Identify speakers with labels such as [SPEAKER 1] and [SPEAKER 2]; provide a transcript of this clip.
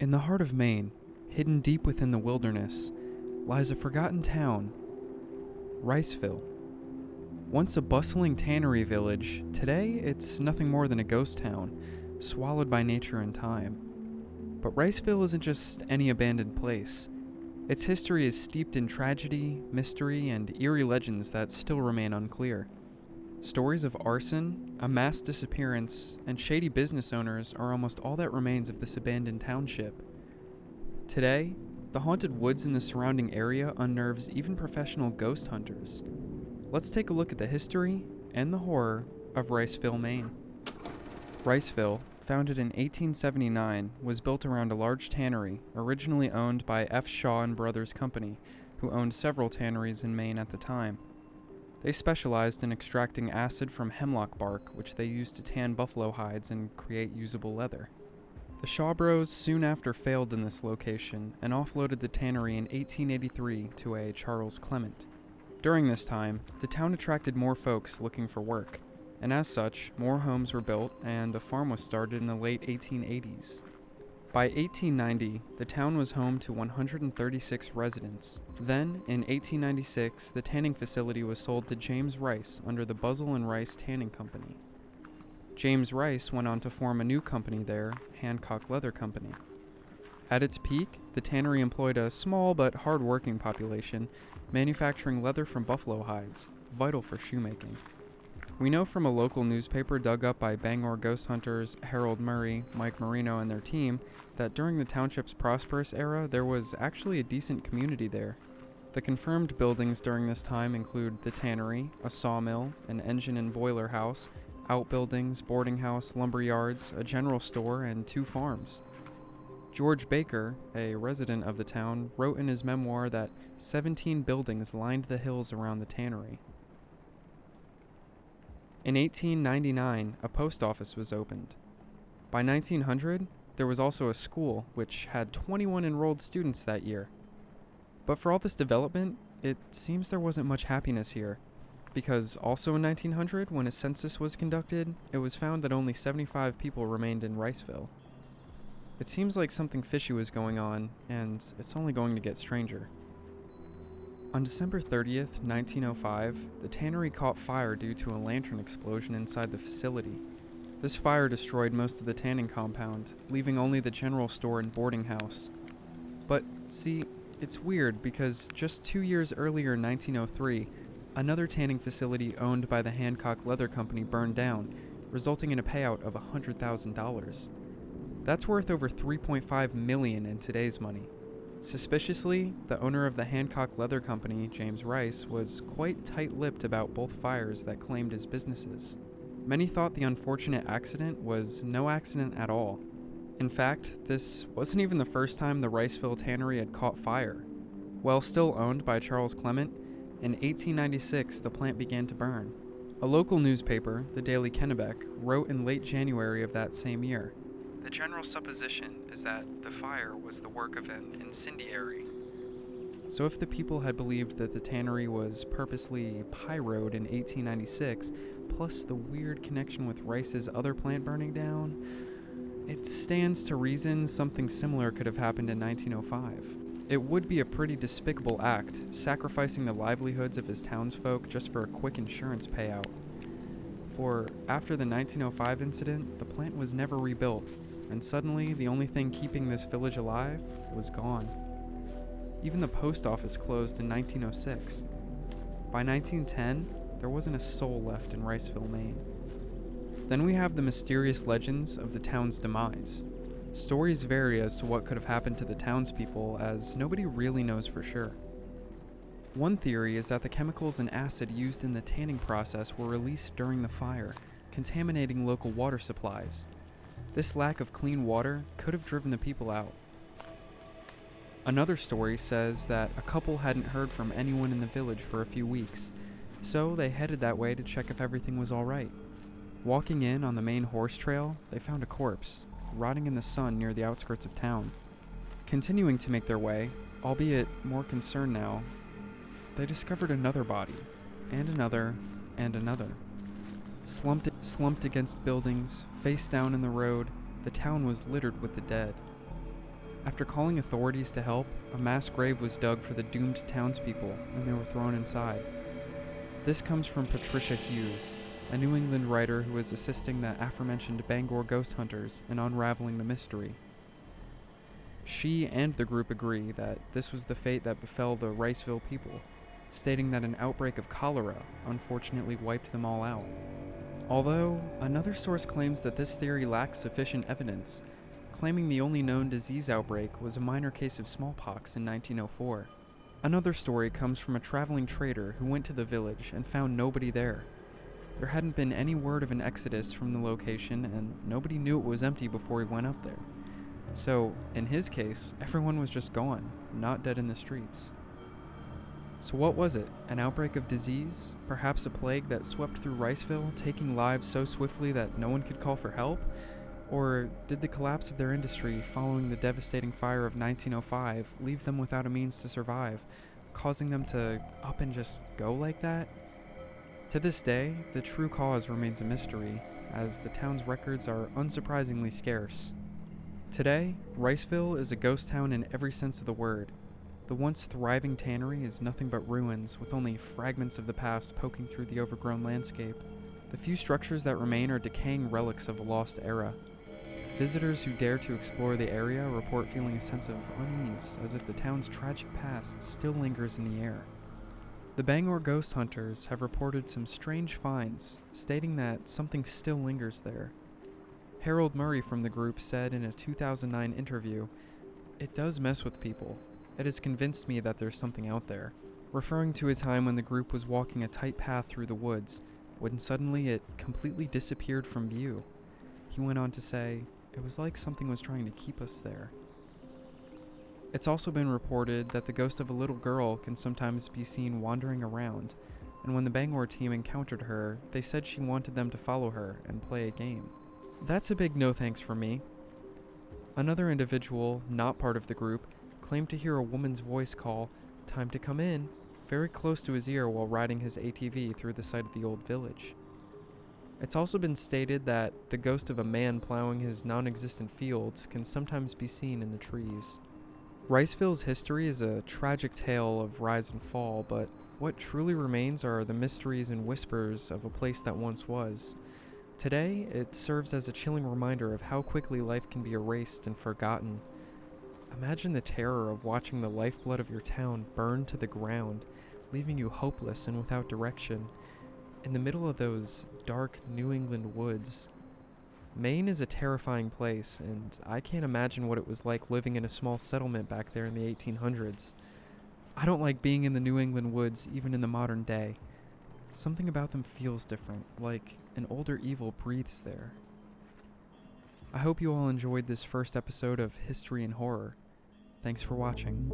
[SPEAKER 1] In the heart of Maine, hidden deep within the wilderness, lies a forgotten town, Riceville. Once a bustling tannery village, today it's nothing more than a ghost town, swallowed by nature and time. But Riceville isn't just any abandoned place. Its history is steeped in tragedy, mystery, and eerie legends that still remain unclear. Stories of arson, a mass disappearance, and shady business owners are almost all that remains of this abandoned township. Today, the haunted woods in the surrounding area unnerves even professional ghost hunters. Let's take a look at the history and the horror of Riceville, Maine. Riceville, founded in 1879, was built around a large tannery originally owned by F. Shaw and Brothers Company, who owned several tanneries in Maine at the time. They specialized in extracting acid from hemlock bark, which they used to tan buffalo hides and create usable leather. The Shaw Bros soon after failed in this location and offloaded the tannery in 1883 to a Charles Clement. During this time, the town attracted more folks looking for work, and as such, more homes were built and a farm was started in the late 1880s. By 1890, the town was home to 136 residents. Then, in 1896, the tanning facility was sold to James Rice under the Buzzell and Rice Tanning Company. James Rice went on to form a new company there, Hancock Leather Company. At its peak, the tannery employed a small but hard-working population, manufacturing leather from buffalo hides, vital for shoemaking. We know from a local newspaper dug up by Bangor ghost hunters Harold Murray, Mike Marino, and their team that during the township's prosperous era, there was actually a decent community there. The confirmed buildings during this time include the tannery, a sawmill, an engine and boiler house, outbuildings, boarding house, lumber yards, a general store, and 2 farms. George Baker, a resident of the town, wrote in his memoir that 17 buildings lined the hills around the tannery. In 1899, a post office was opened. By 1900, there was also a school, which had 21 enrolled students that year. But for all this development, it seems there wasn't much happiness here, because also in 1900, when a census was conducted, it was found that only 75 people remained in Riceville. It seems like something fishy was going on, and it's only going to get stranger. On December 30th, 1905, the tannery caught fire due to a lantern explosion inside the facility. This fire destroyed most of the tanning compound, leaving only the general store and boarding house. But, see, it's weird because just 2 years earlier in 1903, another tanning facility owned by the Hancock Leather Company burned down, resulting in a payout of $100,000. That's worth over $3.5 million in today's money. Suspiciously, the owner of the Hancock Leather Company, James Rice, was quite tight-lipped about both fires that claimed his businesses. Many thought the unfortunate accident was no accident at all. In fact, this wasn't even the first time the Riceville tannery had caught fire. While still owned by Charles Clement, in 1896 the plant began to burn. A local newspaper, the Daily Kennebec, wrote in late January of that same year, "The general supposition is that the fire was the work of an incendiary." So if the people had believed that the tannery was purposely pyroed in 1896, plus the weird connection with Rice's other plant burning down, it stands to reason something similar could have happened in 1905. It would be a pretty despicable act, sacrificing the livelihoods of his townsfolk just for a quick insurance payout. For after the 1905 incident, the plant was never rebuilt, and suddenly the only thing keeping this village alive was gone. Even the post office closed in 1906. By 1910, there wasn't a soul left in Riceville, Maine. Then we have the mysterious legends of the town's demise. Stories vary as to what could have happened to the townspeople, as nobody really knows for sure. One theory is that the chemicals and acid used in the tanning process were released during the fire, contaminating local water supplies. This lack of clean water could have driven the people out. Another story says that a couple hadn't heard from anyone in the village for a few weeks, so they headed that way to check if everything was alright. Walking in on the main horse trail, they found a corpse, rotting in the sun near the outskirts of town. Continuing to make their way, albeit more concerned now, they discovered another body, and another, and another. Slumped against buildings, face down in the road, the town was littered with the dead. After calling authorities to help, a mass grave was dug for the doomed townspeople, and they were thrown inside. This comes from Patricia Hughes, a New England writer who is assisting the aforementioned Bangor ghost hunters in unraveling the mystery. She and the group agree that this was the fate that befell the Riceville people, stating that an outbreak of cholera unfortunately wiped them all out. Although, another source claims that this theory lacks sufficient evidence, claiming the only known disease outbreak was a minor case of smallpox in 1904. Another story comes from a traveling trader who went to the village and found nobody there. There hadn't been any word of an exodus from the location, and nobody knew it was empty before he went up there. So, in his case, everyone was just gone, not dead in the streets. So what was it? An outbreak of disease? Perhaps a plague that swept through Riceville, taking lives so swiftly that no one could call for help? Or did the collapse of their industry following the devastating fire of 1905 leave them without a means to survive, causing them to up and just go like that? To this day, the true cause remains a mystery, as the town's records are unsurprisingly scarce. Today, Riceville is a ghost town in every sense of the word. The once thriving tannery is nothing but ruins, with only fragments of the past poking through the overgrown landscape. The few structures that remain are decaying relics of a lost era. Visitors who dare to explore the area report feeling a sense of unease, as if the town's tragic past still lingers in the air. The Bangor ghost hunters have reported some strange finds, stating that something still lingers there. Harold Murray from the group said in a 2009 interview, "It does mess with people. It has convinced me that there's something out there," referring to a time when the group was walking a tight path through the woods, when suddenly it completely disappeared from view. He went on to say, "It was like something was trying to keep us there." It's also been reported that the ghost of a little girl can sometimes be seen wandering around, and when the Bangor team encountered her, they said she wanted them to follow her and play a game. That's a big no thanks for me. Another individual, not part of the group, claimed to hear a woman's voice call, "Time to come in," very close to his ear while riding his ATV through the site of the old village. It's also been stated that the ghost of a man plowing his non-existent fields can sometimes be seen in the trees. Riceville's history is a tragic tale of rise and fall, but what truly remains are the mysteries and whispers of a place that once was. Today, it serves as a chilling reminder of how quickly life can be erased and forgotten. Imagine the terror of watching the lifeblood of your town burn to the ground, leaving you hopeless and without direction, in the middle of those dark New England woods. Maine is a terrifying place, and I can't imagine what it was like living in a small settlement back there in the 1800s. I don't like being in the New England woods even in the modern day. Something about them feels different, like an older evil breathes there. I hope you all enjoyed this first episode of History and Horror. Thanks for watching.